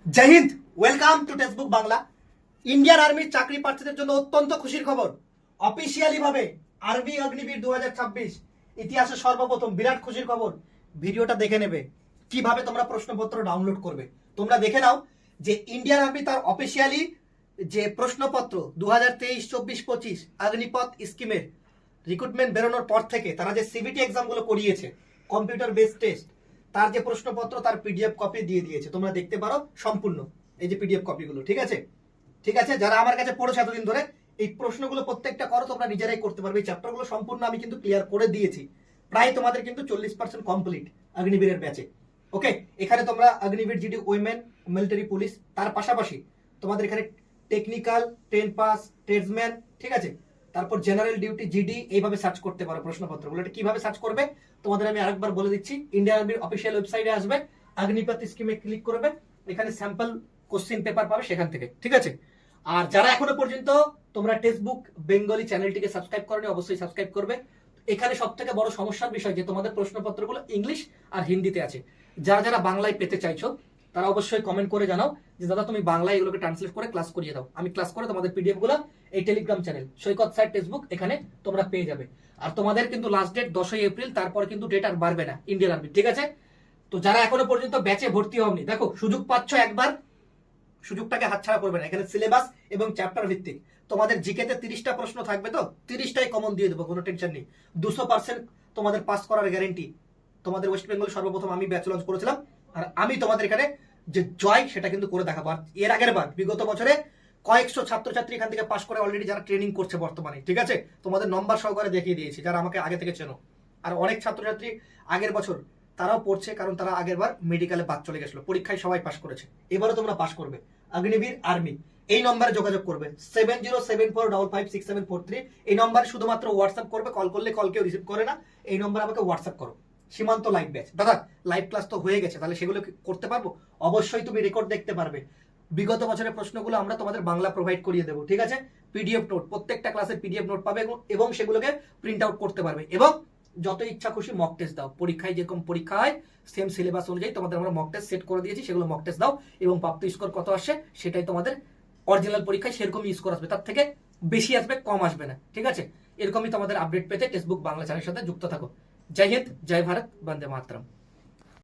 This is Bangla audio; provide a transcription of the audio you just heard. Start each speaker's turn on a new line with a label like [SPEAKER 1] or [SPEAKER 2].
[SPEAKER 1] Joy Hind, welcome to textbook Bangla. Indian আর্মির চাকরি প্রার্থীদের জন্য অত্যন্ত খুশির খবর। অফিসিয়ালি ভাবে আর্মি অগ্নিবীর 2026 ইতিহাসে সর্বপ্রথম বিরাট খুশির খবর। ভিডিওটা দেখে নেবে কিভাবে তোমরা প্রশ্নপত্র ডাউনলোড করবে। তোমরা দেখে নাও যে ইন্ডিয়ান আর্মি তার অফিসিয়ালি যে প্রশ্নপত্র 2023-24-25 অগ্নিপথ স্কিমের রিক্রুটমেন্ট বেরোনোর পর থেকে তারা যে সিবিটি এক্সামগুলো করিয়েছে, কম্পিউটার বেসড টেস্ট, তার যে প্রশ্নপত্র তার পিডিএফ কপি দিয়ে দিয়েছে। তোমরা দেখতে পারো সম্পূর্ণ এই যে পিডিএফ কপিগুলো। ঠিক আছে, ঠিক আছে, যারা আমার কাছে পড়েছে এতদিন ধরে এই প্রশ্নগুলো প্রত্যেকটা করো, তোমরা নিজেরাই করতে পারবে। এই চ্যাপ্টারগুলো সম্পূর্ণ আমি কিন্তু ক্লিয়ার করে দিয়েছি। প্রায় তোমাদের কিন্তু 40% কমপ্লিট অগ্নিবীরের ব্যাচে। ওকে, এখানে তোমরা Agniveer GD women military police, তার পাশাপাশি তোমাদের এখানে টেকনিক্যাল 10 পাস ট্রেডসম্যান, ঠিক আছে, তারপর জেনারেল ডিউটি জিডি, এইভাবে সার্চ করতে পারো প্রশ্নপত্রগুলো। এটা কিভাবে সার্চ করবে তোমাদের আমি আরেকবার বলে দিচ্ছি। ইন্ডিয়ান আর্মির অফিসিয়াল ওয়েবসাইটে আসবে, অগ্নিপথ স্কিমে ক্লিক করবে, এখানে স্যাম্পল কোশ্চেন পেপার পাবে সেখান থেকে। ঠিক আছে, আর যারা এখনো পর্যন্ত তোমরা টেক্সটবুক বেঙ্গলি চ্যানেলটিকে সাবস্ক্রাইব করনি, অবশ্যই সাবস্ক্রাইব করবে। এখানে সব থেকে বড় সমস্যার বিষয় যে তোমাদের প্রশ্নপত্রগুলো ইংলিশ আর হিন্দিতে আছে। যারা যারা বাংলায় পেতে চাইছো তারা অবশ্যই কমেন্ট করে জানাও যে দাদা তুমি বাংলায় এগুলোকে ট্রান্সলেট করে ক্লাস করিয়ে দাও। আমি ক্লাস করে তোমাদের পিডিএফ গুলো এই টেলিগ্রাম চ্যানেল সৈকত স্যার টেক্সটবুক এখানে তোমরা পেয়ে যাবে। আর তোমাদের কিন্তু লাস্ট ডেট 10ই এপ্রিল, তারপর কিন্তু ডেট আর বাড়বে না ইন্ডিয়ান আর্মি। ঠিক আছে, তো যারা এখনো পর্যন্ত ব্যাচে ভর্তি হওনি, দেখো সুযোগ পাচ্ছ একবার, সুযোগটাকে হাতছাড়া করবে না। এখানে সিলেবাস এবং চ্যাপ্টার ভিত্তিক তোমাদের জিকেতে 30টা প্রশ্ন থাকবে, তো 30টাই কমন দিয়ে দেবো, কোনো টেনশন নেই। 200% তোমাদের পাস করার গ্যারেন্টি। তোমাদের ওয়েস্ট বেঙ্গল সর্বপ্রথম আমি ব্যাচ লঞ্চ করেছিলাম, আর আমি তোমাদের এখানে যে জয় সেটা কিন্তু করে দেখাবো। আর এর আগের বার বিগত বছরে কয়েকশো ছাত্রছাত্রী এখান থেকে পাস করে অলরেডি যারা ট্রেনিং করছে বর্তমানে। ঠিক আছে, তোমাদের নম্বর সহকারে দেখিয়ে দিয়েছি যারা আমাকে আগে থেকে চেনো। আর অনেক ছাত্রছাত্রী আগের বছর তারাও পড়ছে, কারণ তারা আগের বার মেডিকেলে বাদ চলে গেছিল, পরীক্ষায় সবাই পাস করেছে। এবারও তোমরা পাস করবে। অগ্নিবীর আর্মি এই নম্বরে যোগাযোগ করবে 7074556743। এই নম্বরে শুধুমাত্র হোয়াটসঅ্যাপ করবে, কল করলে কল কেউ রিসিভ করে না। এই নম্বরে আমাকে হোয়াটসঅ্যাপ করো। সীমান্ত লাইভ ব্যাচ, দাদা লাইভ ক্লাস তো হয়ে গেছে, তাহলে সেগুলো করতে পারবো? অবশ্যই তুমি রেকর্ড দেখতে পারবে। বিগত বছরের প্রশ্নগুলো আমরা তোমাদের বাংলা প্রোভাইড করিয়ে দেবো। ঠিক আছে, পিডিএফ নোট, প্রত্যেকটা ক্লাসের পিডিএফ নোট পাবে এবং সেগুলোকে প্রিন্ট আউট করতে পারবে। এবং যত ইচ্ছা খুশি মক টেস্ট দাও। পরীক্ষায় যেরকম পরীক্ষা হয় সেম সিলেবাস অনুযায়ী তোমাদের আমরা মক টেস্ট সেট করে দিয়েছি, সেগুলো মক টেস্ট দাও এবং প্রাপ্ত স্কোর কত আসে সেটাই তোমাদের অরিজিনাল পরীক্ষায় সেরকমই স্কোর আসবে, তার থেকে বেশি আসবে, কম আসবে না। ঠিক আছে, এরকমই তোমাদের আপডেট পেতে টেক্সটবুক বাংলা চ্যানেলের সাথে যুক্ত থাকো। জয় হিন্দ, জয় ভারত, বন্দে মাতরম।